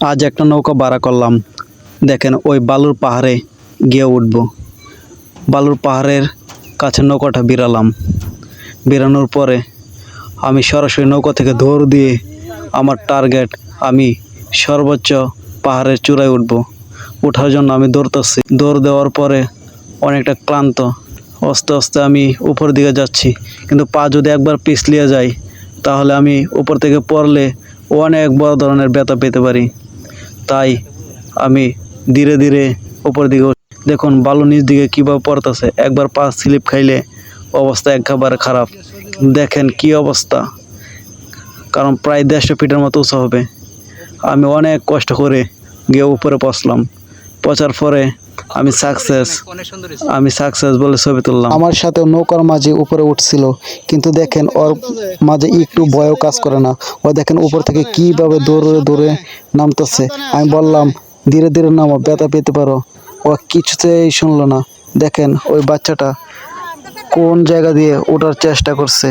আজ একটা নৌকা ভাড়া করলাম। দেখেন ওই বালুর পাহাড়ে গিয়ে উঠবো। বালুর পাহাড়ের কাছে নৌকাটা বিড়ালাম। বেরানোর পরে আমি সরাসরি নৌকা থেকে দৌড় দিয়ে আমার টার্গেট, আমি সর্বোচ্চ পাহাড়ের চূড়ায় উঠব। ওঠার জন্য আমি দৌড়তেছি। দৌড় দেওয়ার পরে অনেকটা ক্লান্ত, আস্তে আস্তে আমি উপর দিকে যাচ্ছি। কিন্তু পা যদি একবার পিছলিয়ে যায় তাহলে আমি উপর থেকে পড়লে অনেক বড় ধরনের ব্যথা পেতে পারি। তাই আমি ধীরে ধীরে উপর দিকে দেখুন বালু নিচ দিকে কীভাবে পড়তেছে। একবার পা স্লিপ খাইলে অবস্থা একেবারে খারাপ। দেখেন কি অবস্থা, কারণ প্রায় 150 ফিটের মতো উঁচু হবে। আমি অনেক কষ্ট করে গিয়ে উপরে পৌঁছলাম। পৌঁছার পরে আমি সাকসেস বলে ছবি তুললাম। আমার সাথে নৌকার মাঝে উপরে উঠছিল, কিন্তু দেখেন ওর মাঝে একটু ভয়ও কাজ করে না। ও দেখেন উপর থেকে কিভাবে দৌড়ে দৌড়ে নামতেছে। আমি বললাম ধীরে ধীরে নামো, ব্যথা পেতে পারো। ও কিছুতেই শুনলো না। দেখেন ওই বাচ্চাটা কোন জায়গা দিয়ে ওঠার চেষ্টা করছে।